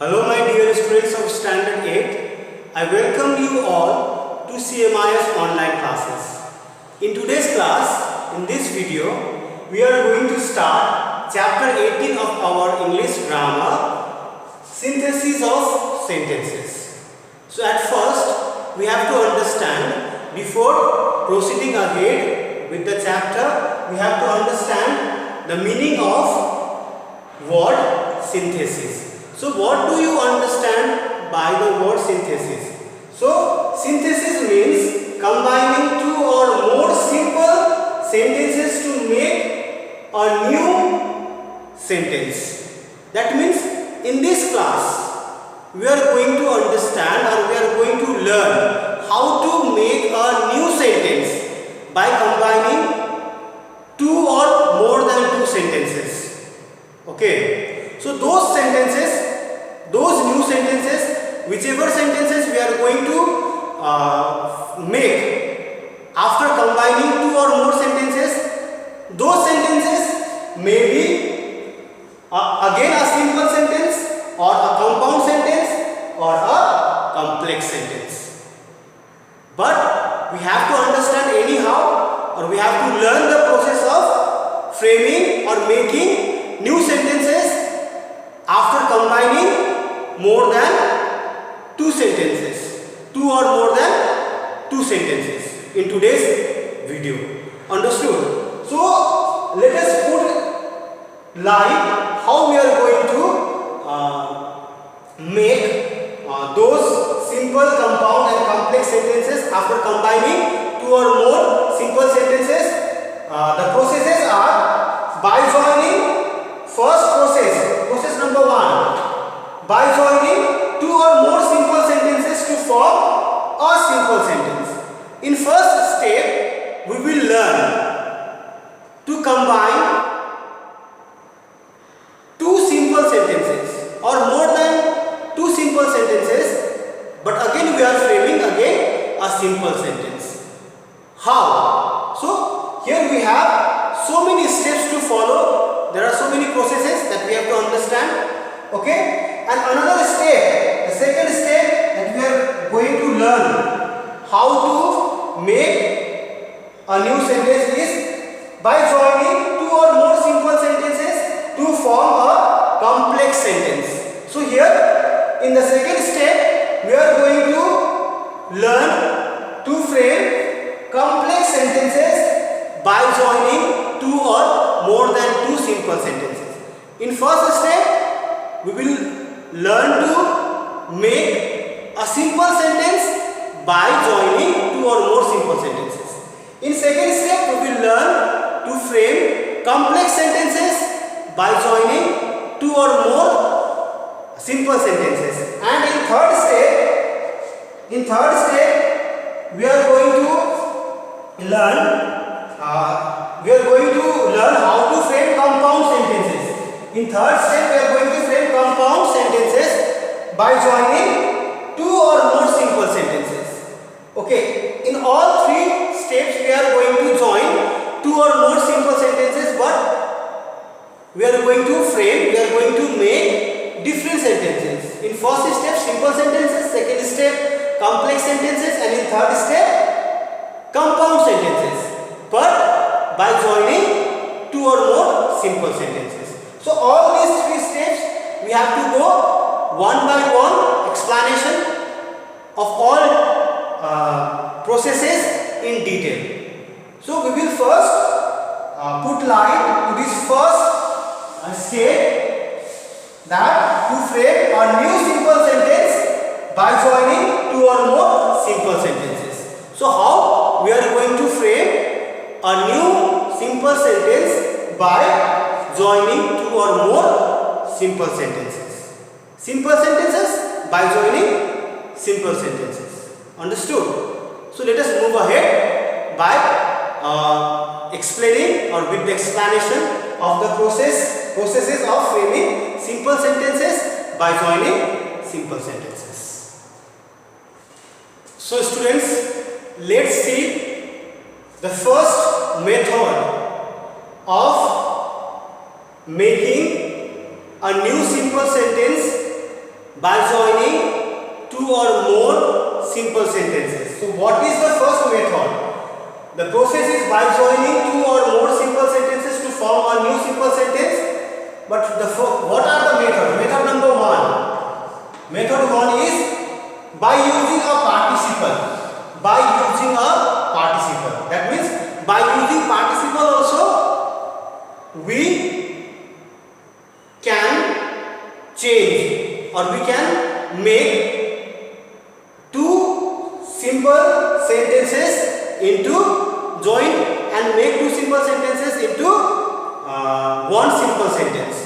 Hello my dear students of Standard 8. I welcome you all to CMIS online classes. In today's class, in this video, we are going to start chapter 18 of our English grammar, synthesis of sentences. So at first, we have to understand, before proceeding ahead with the chapter, we have to understand the meaning of word synthesis. So what do you understand by the word synthesis? So synthesis means combining two or more simple sentences to make a new sentence. That means in this class we are going to understand or we are going to learn how to make a new sentence by combining two or more than two sentences. Okay. So those sentences, those new sentences, whichever sentences we are going to make after combining two or more sentences, those sentences may be again a simple sentence or a compound sentence or a complex sentence. But we have to understand anyhow, or we have to learn the process of framing or making new sentences after combining more than two sentences, two or more than two sentences in today's video. Understood? So let us put live how we are going to make those simple, compound and complex sentences after combining two or more simple sentences. The processes are by joining. First process number 1, by joining two or more simple sentences to form a simple sentence. In first step, we will learn to combine two simple sentences or more than two simple sentences, but again we are framing again a simple sentence. How? So here we have so many steps to follow. There are so many processes that we have to understand. Okay, and another step, the second step that we are going to learn how to make a new sentence is by joining two or more simple sentences to form a complex sentence. So here in the second step we are going to learn to frame complex sentences by joining two or more than two simple sentences. In first step, we will learn to make a simple sentence by joining two or more simple sentences. In second step, we will learn to frame complex sentences by joining two or more simple sentences. And in third step, we are going to learn how to frame compound sentences. In third step, we are going to frame compound sentences by joining two or more simple sentences. Okay, in all three steps, we are going to join two or more simple sentences, but we are going to frame, we are going to make different sentences. In first step, simple sentences, second step, complex sentences, and in third step, compound sentences. But by joining two or more simple sentences. So all these three steps we have to go one by one, explanation of all processes in detail. So we will first put line to this first step, that to frame a new simple sentence by joining two or more simple sentences. So how we are going to frame a new simple sentence by joining two or more simple sentences. Simple sentences by joining simple sentences. Understood? So let us move ahead by explaining or with the explanation of the processes of framing simple sentences by joining simple sentences. So students, let's see the first method of making a new simple sentence by joining two or more simple sentences. So what is the first method? The process is by joining two or more simple sentences to form a new simple sentence. But what are the methods? Method number one. Method one is by using a participle. By using a participle. That means by using participle also we can change or we can make two simple sentences into join and make two simple sentences into one simple sentence.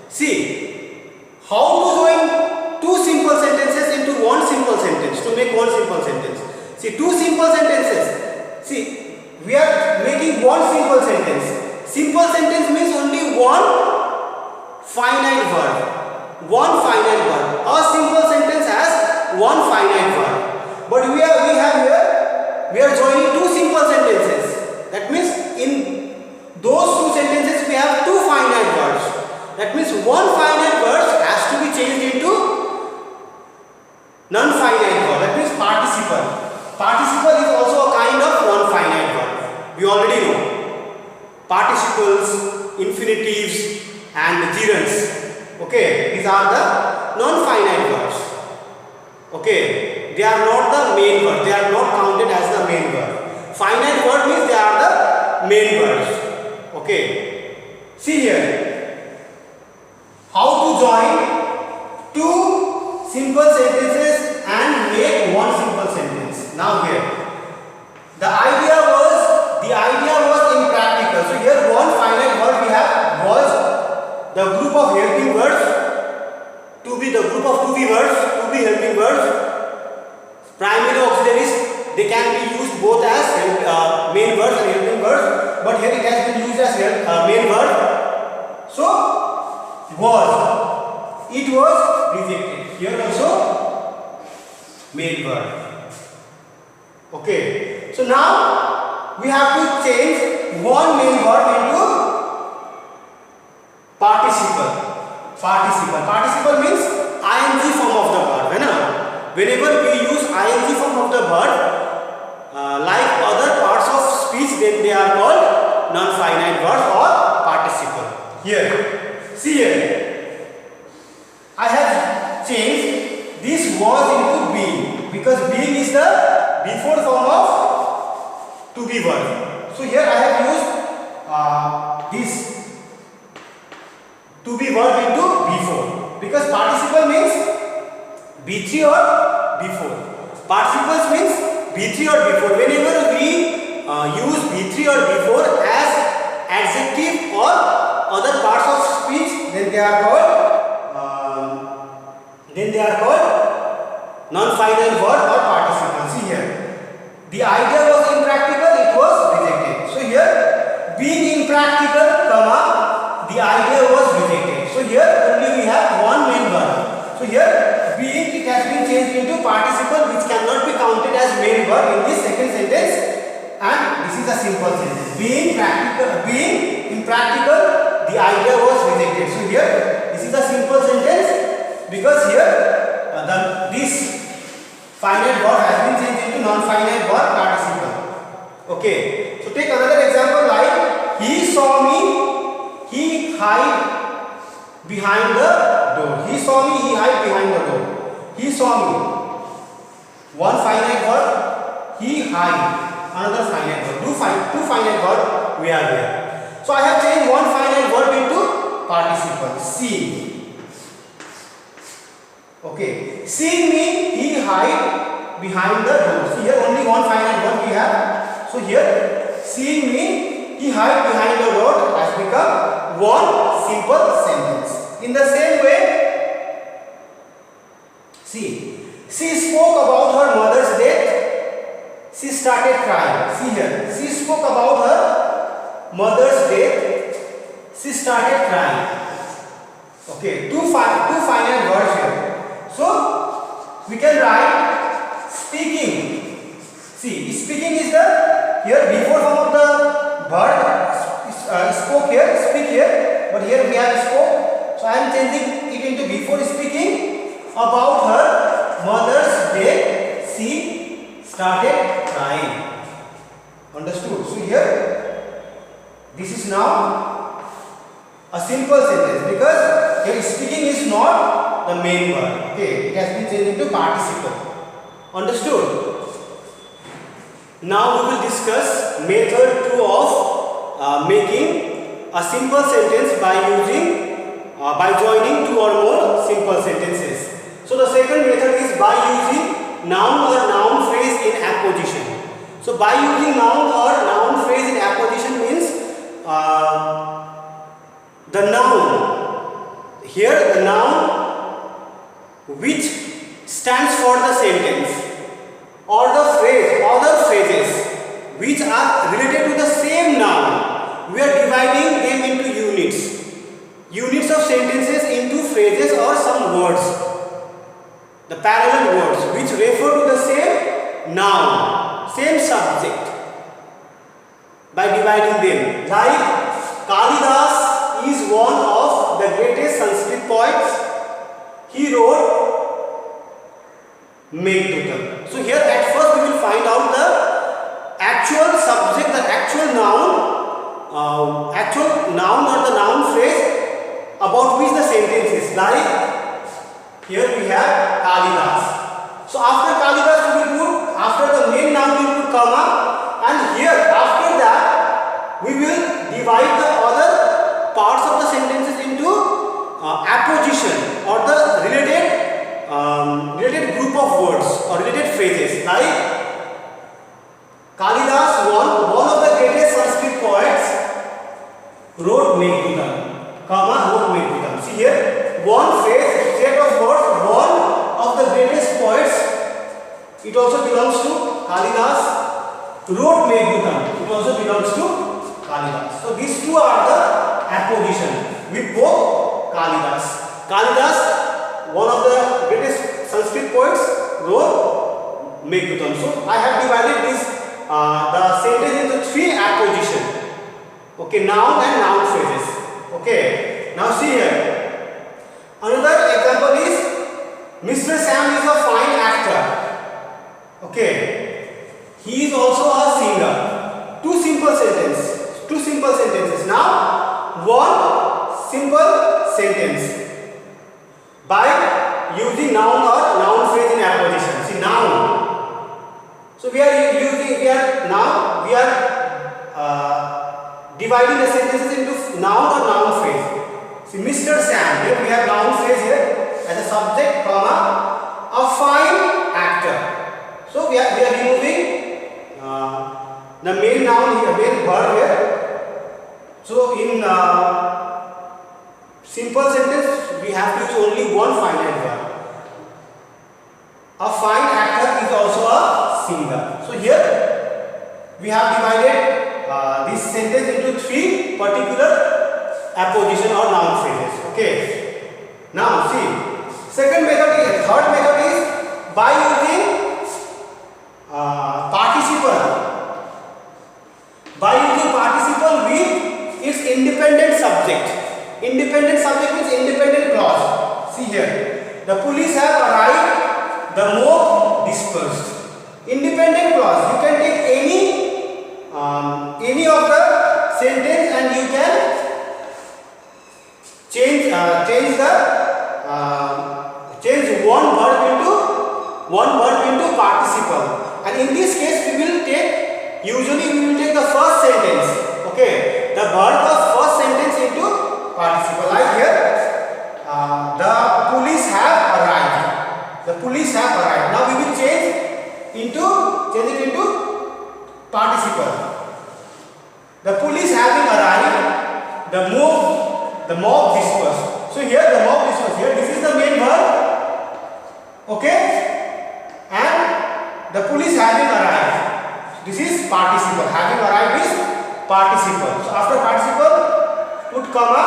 See how to join two simple sentences into one simple sentence, to make one simple sentence. See, two simple sentences. See, we are making one simple sentence. Simple sentence means only one finite verb. One finite verb. A simple sentence has one finite verb. But we are joining two simple sentences. That means in those two sentences we have two finite verbs. That means one finite verb has to be changed into non-finite verb. That means participle. Participle is also a kind of one finite verb. We already know. Participles, infinitives and gerunds. Okay, these are the non-finite verbs. Okay, they are not the main verb. They are not counted as the main verb. Finite verb means they are the main verbs. Okay, see here how to join two simple sentences and make one simple sentence. Now here the idea was impractical. So here one finite word we have was the group of helping words to be the group of to be words, to be helping words, primary auxiliaries. They can be used both as main words and helping words, but here it has been used as main word. So it was rejected. Here also main word. Okay. So now we have to change one main word into participle. Participle means ing form of the verb. Whenever we use ing form of the verb, like other parts of speech, then they are called non-finite verbs or participle. Here, see here, I have changed this was into being, because being is the before form of to be verb. So here I have used this to be verb into before, because participle means B3 or before. Participles means B3 or before. Whenever we use B3 or before as adjective or other parts of speech, then they are called non-finite verb or participle. See here, the idea was impractical, it was rejected. So here, being impractical, comma, the idea was rejected. So here only we have one main verb. So here, being, it has been changed into participle, which cannot be counted as main verb in this second sentence, and this is a simple sentence. Being impractical, the idea was rejected. So here, this is a simple sentence, because here this finite verb has been changed into non-finite verb participle. Okay. So take another example like he saw me, he hid behind the door. He saw me, he hid behind the door. He saw me. One finite verb, he hid. Another finite verb. Two finite verb we are here. So I have changed one finite verb into participle. See. Okay. See me, he hid behind the door. So here only one finite verb we have. So here, seeing me, he hid behind the door has become one simple sentence. In the same way, see, she spoke about her mother's death. She started crying. See here, she spoke about her mother's death. She started crying. Okay, two finite words here. So we can write speaking. See, speaking is the here before form of the verb. Spoke here, speak here, but here we have spoke. So I am changing it into before speaking. about her mother's death, she started crying. Understood? So here, this is now a simple sentence because here speaking is not the main verb. Okay, it has been changed into participle. Understood? Now we will discuss method 2 of making a simple sentence by joining 2 or more simple sentences. So the second method is by using noun or noun phrase in apposition. So by using noun or noun phrase in apposition means the noun, here the noun which stands for the sentence, or the phrase, other phrases which are related to the same noun, we are dividing them into units of sentences into phrases or some words, the parallel words which refer to the same noun, same subject, by dividing them. Like Kalidas is one of the greatest Sanskrit poets. He wrote Meghdut. So here at first we will find out the actual subject, the actual noun or the noun phrase about which the sentence is. Like here we have Kalidas. So after Kalidas we will put, after the main noun we will put comma, and here after that we will divide the other parts of the sentences into apposition or the related group of words or related phrases. Like Kalidas, one of the greatest Sanskrit poets, wrote Meghdut, wrote Meghdut. See here, one phrase, set of words, one of the greatest poets, it also belongs to Kalidas, wrote Meghdut, it also belongs to Kalidas. So these two are the apposition with both Kalidas. Kalidas, one of the greatest Sanskrit poets, wrote Meghdut. So I have divided this the sentence into 3 apposition. Okay, noun and noun phrases. Okay, now see here. Another example is Mr. Sam is a fine actor. Okay, he is also a singer. Two simple sentences. Now one simple sentence by using noun or noun phrase in apposition. See, noun. So we are dividing the sentences into noun or noun phrase. See, Mr. Sam, here we have noun phrase here as a subject, comma, a fine actor. So we are removing the main noun here, main verb here. So in simple sentence we have to use only one finite verb. A fine actor is also a singer. So here we have divided this sentence into 3 particular apposition or noun phrases. Okay. Now see, third method is by using participle. By using participle with its independent subject. Independent subject means independent clause. See here, the police have arrived, the mob dispersed. Independent clause, you can take any of the sentence and you can change one verb into participle, and in this case we will take the first sentence. Okay, the verb of first sentence into participle. Like here, the police have arrived. The police have arrived. Now we will change it into participle. The police having arrived, the mob dispersed. So here the mob dispersed. Here this is the main verb. Okay, and the police having arrived. This is participle. Having arrived is participle. So after participle, put comma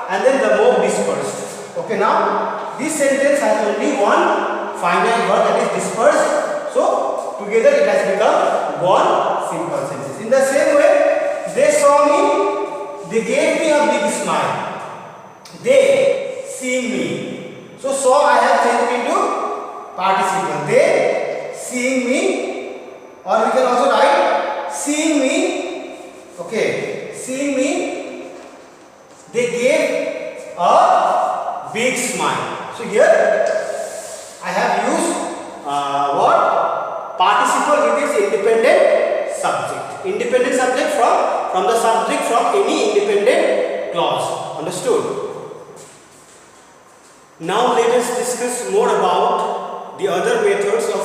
and then the mob dispersed. Okay, now this sentence has only one finite verb, that is dispersed. So together it has become one simple sentence. In the same way, they saw me, they gave me a big smile. They, seeing me. So saw I have changed into participle. They seeing me, or we can also write seeing me. Okay, seeing me, they gave a big smile. So here I have used what? Participle with its independent subject. Independent subject from the subject from any independent clause. Understood? Now let us discuss more about the other methods of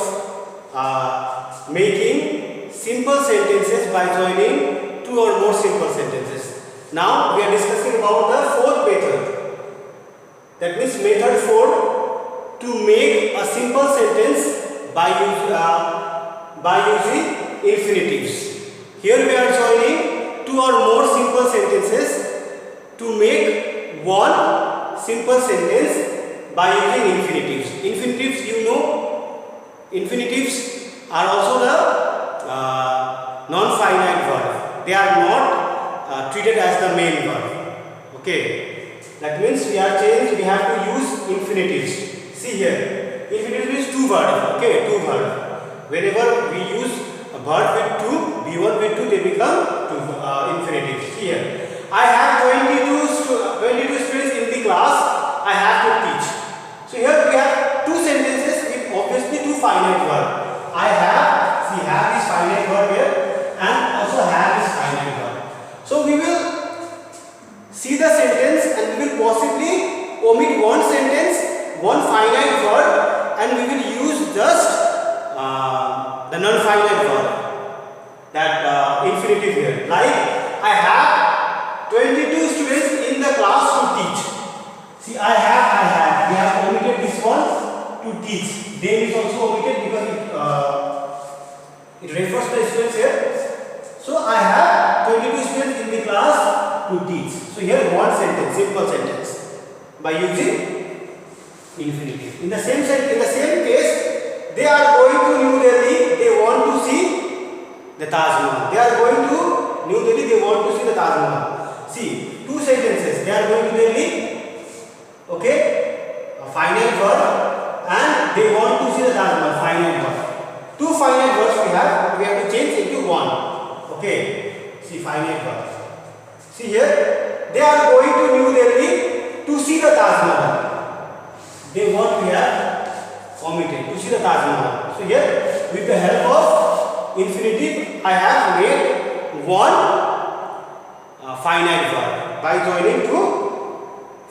making simple sentences by joining two or more simple sentences. Now we are discussing about the fourth method. That means method 4, to make a simple sentence by using infinitives. Here we are joining two or more simple sentences to make one simple sentence by using infinitives. Infinitives, you know, infinitives are also the non-finite verb. They are not treated as the main verb. Okay, that means we have to use infinitives. See here, infinitive is two verbs. Okay, two verbs. Whenever we use a verb with two, B1 with two, they become two infinitives. Here, I have 22 students in the class. I have to teach. So here we have two sentences with obviously two finite verbs. I have, see, have this finite verb here and also have this finite verb. So we will see the sentence and we will possibly omit one sentence, one finite verb, and we will use just the non-finite verb, that infinitive here. Like, I have 22 students in the class to teach. See, I have. We have omitted this one to teach. Then is also omitted because it refers to the students here. So I have 22 students in the class to teach. So here one sentence, simple sentence, by using infinitive. In the same case, they are going to New Delhi. They want to see the Taj Mahal. They are going to New Delhi. They want to see the Taj Mahal. See, two sentences. They are going to Delhi. Okay, a finite verb, and they want to see the Taj Mahal, finite verb. Two finite verbs we have to change into one. Okay, see, finite verb. See here, they are going to New Delhi to see the Taj Mahal. They want, we have omitted, to see the Taj Mahal. So here, with the help of infinitive, I have made one finite verb by joining to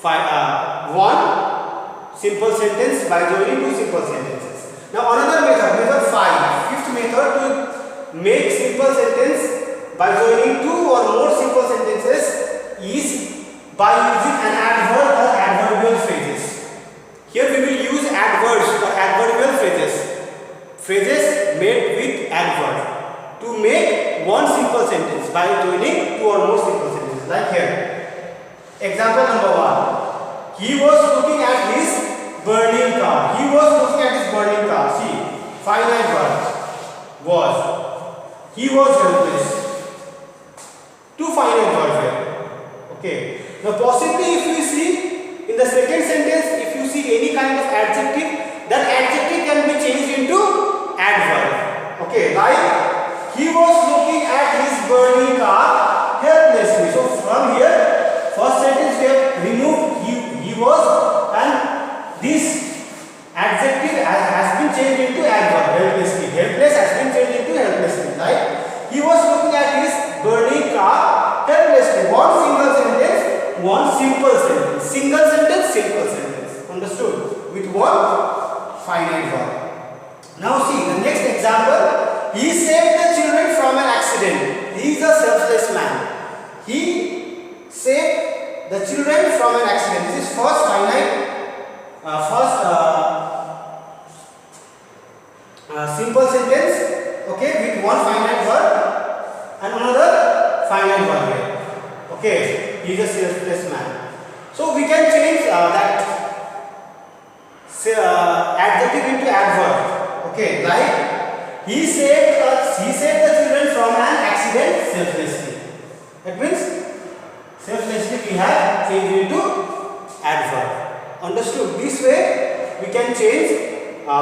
one simple sentence by joining two simple sentences. Now another method 5, fifth method to make simple sentence by joining two or more simple sentences is by using an adverb or adverbial phrases. Here we will use adverbs or adverbial phrases. Phrases made with adverb to make one simple sentence by joining two or more simple sentences. Like here. Example number 1. He was looking at his burning car. He was looking at his burning car. See, finite verb was. He was helpless. Two finite verbs here. Okay. Now possibly if you see in the second sentence, if you see any kind of adjective, that adjective can be changed into adverb. Okay. Like, he was looking at his burning car helplessly. So from here, first sentence we have removed he was, and this adjective has been changed into adverb, helplessly. Helpless has been changed into helplessly. Right? He was looking at his burning car helplessly. One single sentence, one simple sentence. Single sentence, simple sentence. Understood? With one finite verb. Now see the next example. He saved the children from an accident. He is a selfless man. He saved the children from an accident. This is first finite, simple sentence, okay, with one finite verb and another finite verb here. Okay, he is a selfless man. So we can change that adjective into adverb. Okay, like he saved the children from an accident selflessly. That means selflessly we have changed into adverb. Understood? This way we can change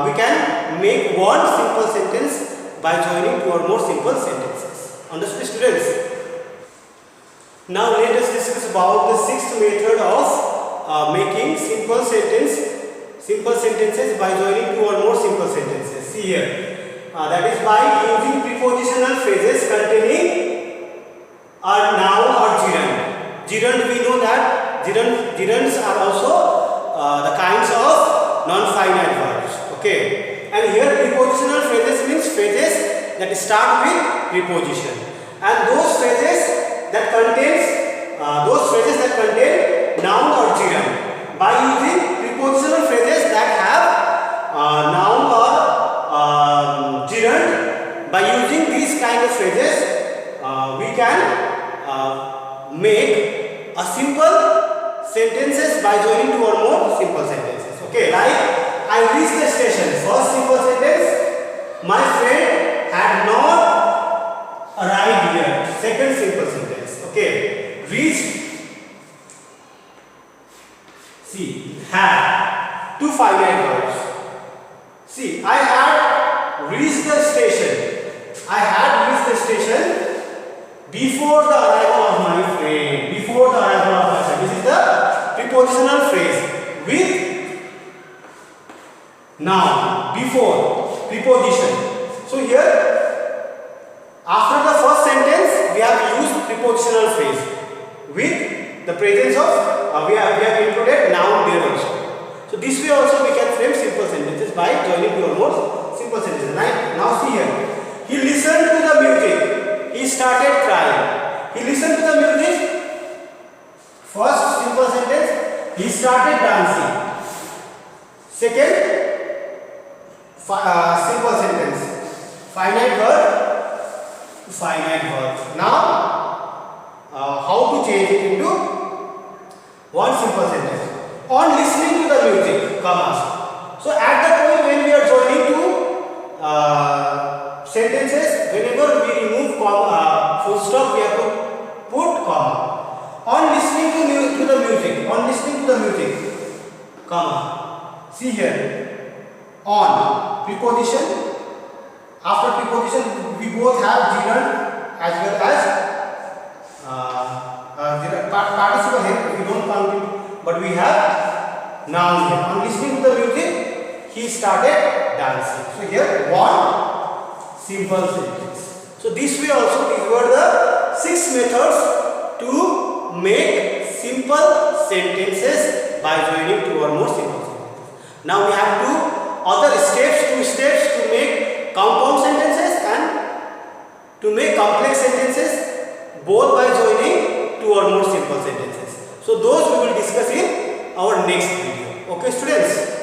we can make one simple sentence by joining two or more simple sentences. Understood, students? Now let us discuss about the sixth method of making simple sentences by joining two or more simple sentences. See here, that is by using prepositional phrases containing a noun or gerund. Gerund, we know that gerunds are also the kinds of non-finite verbs. Okay, and here prepositional phrases means phrases that start with preposition, and those phrases that contain noun or gerund. By using prepositional phrases that have noun or gerund, by using these kind of phrases, we can make a simple sentences by joining two or more simple sentences. Okay, like I reached the station. First simple sentence, my friend had not arrived yet. Second simple sentence. Okay, reached. See, had, two finite verbs. See, I had reached the station. I had reached the station before the arrival of my friend. Before the arrival of my friend. This is the prepositional phrase with noun. Before, preposition. So here, after the first sentence, we have used prepositional phrase with the presence of we have included noun there also. So this way also we can frame simple sentences by joining two or more simple sentences. Now see here, he listened to the music. He started crying. He listened to the music. First simple sentence, he started dancing. Second simple sentence, finite verb. Now how to change it into one simple sentence. On listening to the music, commas. So at the point when we are joining two sentences, whenever we remove full stop, we have to put comma. On listening to the music. On listening to the music, comma. See here. On, preposition. After preposition, we both have gerund as well as participle here. We don't count it, but we have noun here. On listening to the music, he started dancing. So here, one simple sentence. So this way also, these were the 6 methods to make simple sentences by joining two or more simple sentences. Now we have two steps to make compound sentences and to make complex sentences, both by joining two or more simple sentences. So those we will discuss in our next video. Okay, students.